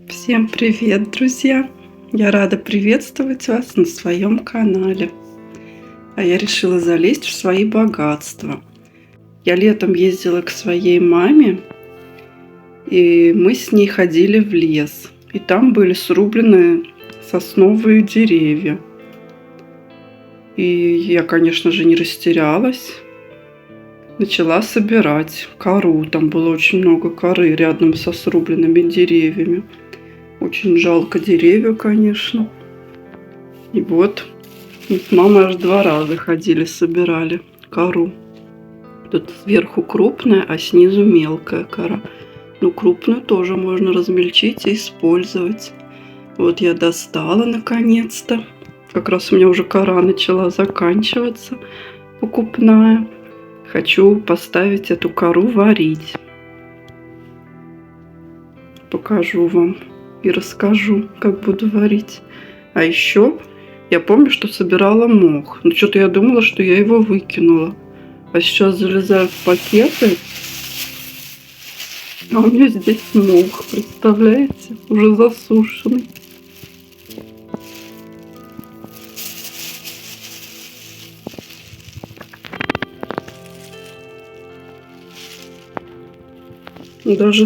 Всем привет, друзья! Я рада приветствовать вас на своем канале. А я решила залезть в свои богатства. Я летом ездила к своей маме, и мы с ней ходили в лес. И там были срублены сосновые деревья. И я, конечно же, не растерялась. Начала собирать кору. Там было очень много коры рядом со срубленными деревьями. Очень жалко деревья, конечно. И вот мы с мамой аж 2 раза ходили, собирали кору. Тут сверху крупная, а снизу мелкая кора. Ну, крупную тоже можно размельчить и использовать. Вот я достала наконец-то. Как раз у меня уже кора начала заканчиваться, покупная. Хочу поставить эту кору варить. Покажу вам и расскажу, как буду варить. А еще я помню, что собирала мох. Но что-то я думала, что я его выкинула. А сейчас залезаю в пакеты. А у меня здесь мох, представляете? Уже засушенный. Даже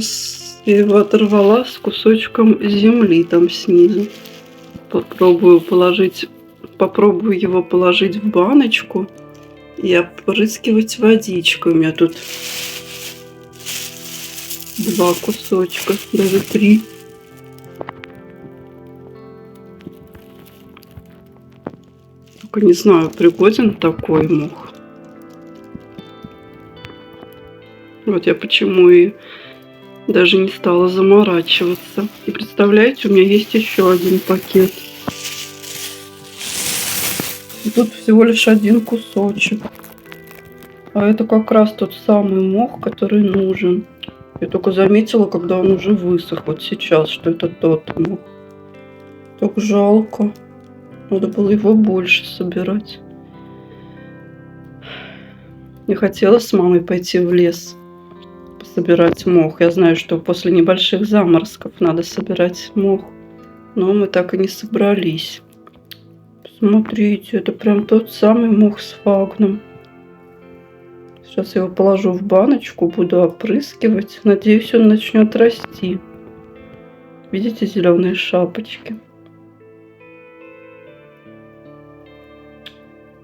я его оторвала с кусочком земли там снизу. Попробую его положить в баночку и опрыскивать водичкой. У меня тут 2 кусочка, даже 3. Только не знаю, пригоден такой мох. Вот я почему и даже не стала заморачиваться. И представляете, у меня есть еще один пакет. И тут всего лишь 1 кусочек. А это как раз тот самый мох, который нужен. Я только заметила, когда он уже высох. Вот сейчас, что это тот мох. Так жалко. Надо было его больше собирать. Я хотела с мамой пойти в лес собирать мох. Я знаю, что после небольших заморозков надо собирать мох. Но мы так и не собрались. Смотрите, это прям тот самый мох с фагном. Сейчас я его положу в баночку, буду опрыскивать. Надеюсь, он начнет расти. Видите зеленые шапочки?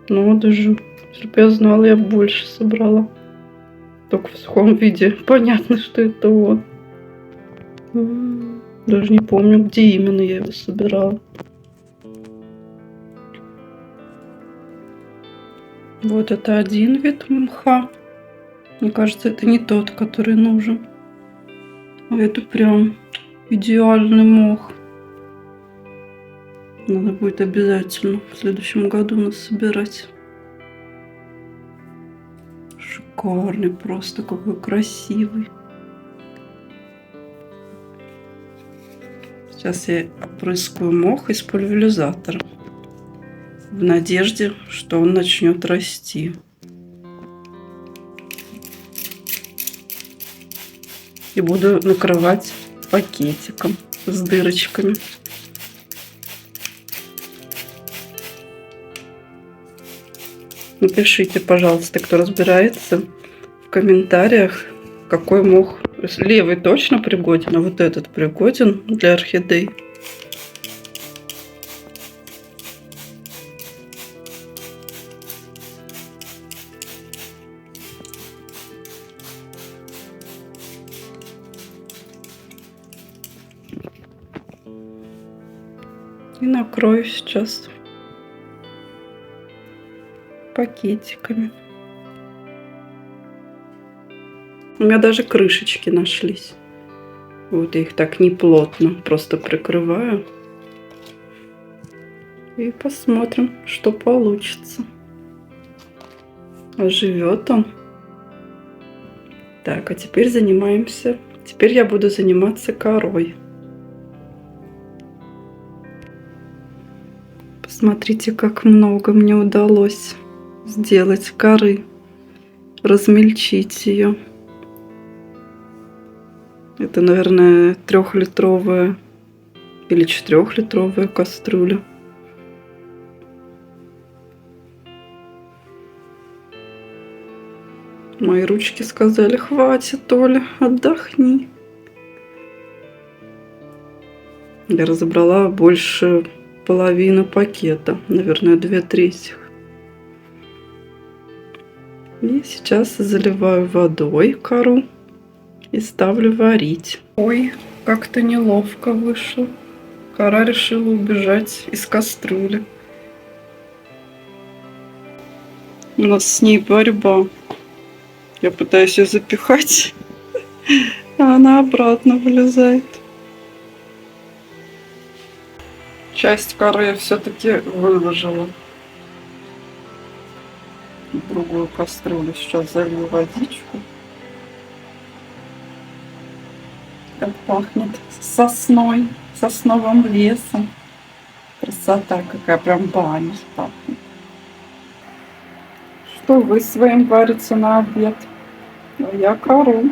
Ну, даже, если бы я знала, я больше собрала. Только в сухом виде понятно, что это он. Даже не помню, где именно я его собирала. Вот это один вид мха. Мне кажется, это не тот, который нужен. А это прям идеальный мох. Надо будет обязательно в следующем году нас собирать. Шикарный просто, какой красивый. Сейчас я опрыскаю мох из пульверизатора в надежде, что он начнет расти. И буду накрывать пакетиком с дырочками. Напишите, пожалуйста, кто разбирается, в комментариях, какой мох. Левый точно пригоден, а вот этот пригоден для орхидей. И накрою сейчас пакетиками. У меня даже крышечки нашлись. Вот я их так не плотно просто прикрываю. И посмотрим, что получится. Оживет он. Так, а теперь занимаемся. Теперь я буду заниматься корой. Посмотрите, как много мне удалось сделать коры. Размельчить ее. Это, наверное, 3-литровая или 4-литровая кастрюля. Мои ручки сказали: хватит, Оля, отдохни. Я разобрала больше половины пакета, наверное, 2/3. И сейчас заливаю водой кору и ставлю варить. Ой, как-то неловко вышло. Кора решила убежать из кастрюли. У нас с ней борьба. Я пытаюсь ее запихать, а она обратно вылезает. Часть коры я все-таки выложила в другую кастрюлю. Сейчас залью водичку. Как пахнет сосной, сосновым лесом. Красота какая, прям баня пахнет. Что вы своим варите на обед? А я кору.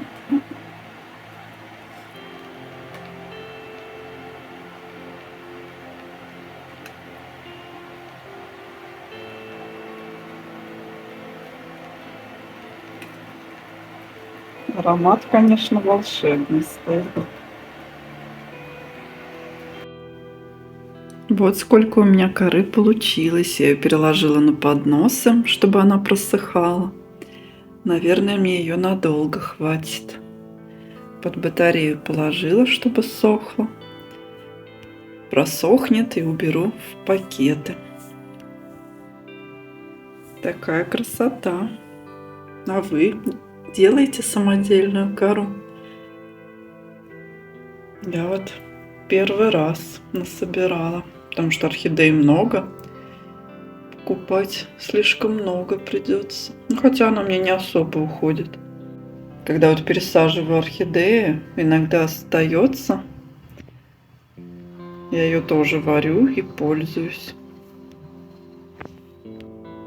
Аромат, конечно, волшебный стоит. Вот сколько у меня коры получилось. Я ее переложила на подносы, чтобы она просыхала. Наверное, мне ее надолго хватит. Под батарею положила, чтобы сохла. Просохнет и уберу в пакеты. Такая красота. А вы делаете самодельную кору? Я вот первый раз насобирала, потому что орхидей много. Покупать слишком много придется. Ну, хотя она мне не особо уходит. Когда вот пересаживаю орхидеи, иногда остается. Я ее тоже варю и пользуюсь.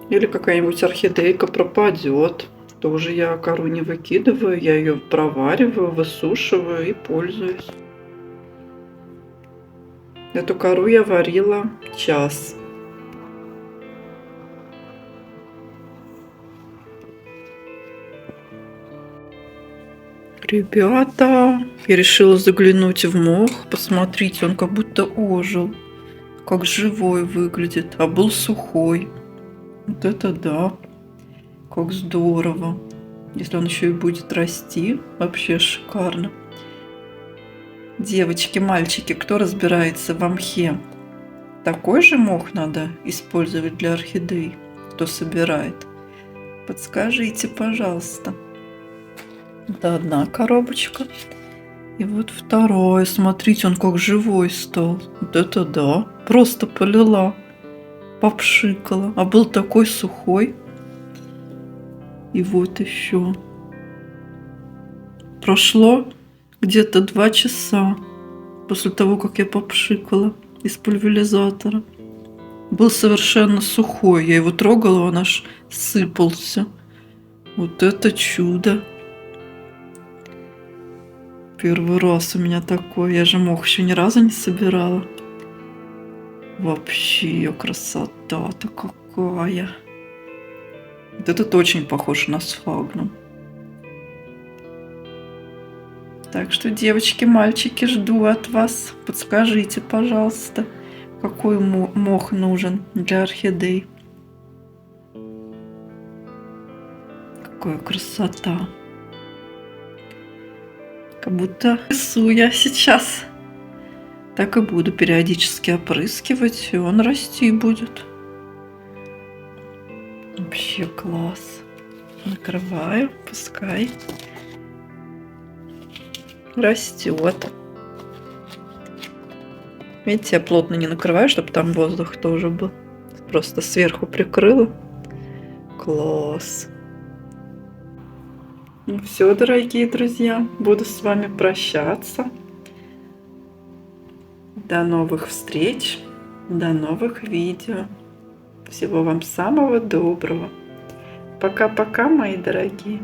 Или какая-нибудь орхидейка пропадет. Тоже я кору не выкидываю, я ее провариваю, высушиваю и пользуюсь. Эту кору я варила час. Ребята, я решила заглянуть в мох. Посмотрите, он как будто ожил. Как живой выглядит, а был сухой. Вот это да. Как здорово. Если он еще и будет расти, вообще шикарно. Девочки, мальчики, кто разбирается в мхе? Такой же мох надо использовать для орхидей, кто собирает? Подскажите, пожалуйста. Это одна коробочка. И вот второй. Смотрите, он как живой стал. Вот это да. Просто полила. Попшикала. А был такой сухой. И вот еще. Прошло где-то 2 часа после того, как я попшикала из пульверизатора. Был совершенно сухой. Я его трогала, он аж сыпался. Вот это чудо. Первый раз у меня такое. Я же мох еще ни разу не собирала. Вообще красота-то какая. Вот этот очень похож на сфагнум. Так что, девочки, мальчики, жду от вас. Подскажите, пожалуйста, какой мох нужен для орхидей. Какая красота. Как будто лесу я сейчас. Так и буду периодически опрыскивать, и он расти будет. Вообще класс. Накрываю, пускай растет. Видите, я плотно не накрываю, чтобы там воздух тоже был. Просто сверху прикрыла. Класс. Ну все, дорогие друзья, буду с вами прощаться. До новых встреч, до новых видео. Всего вам самого доброго. Пока-пока, мои дорогие.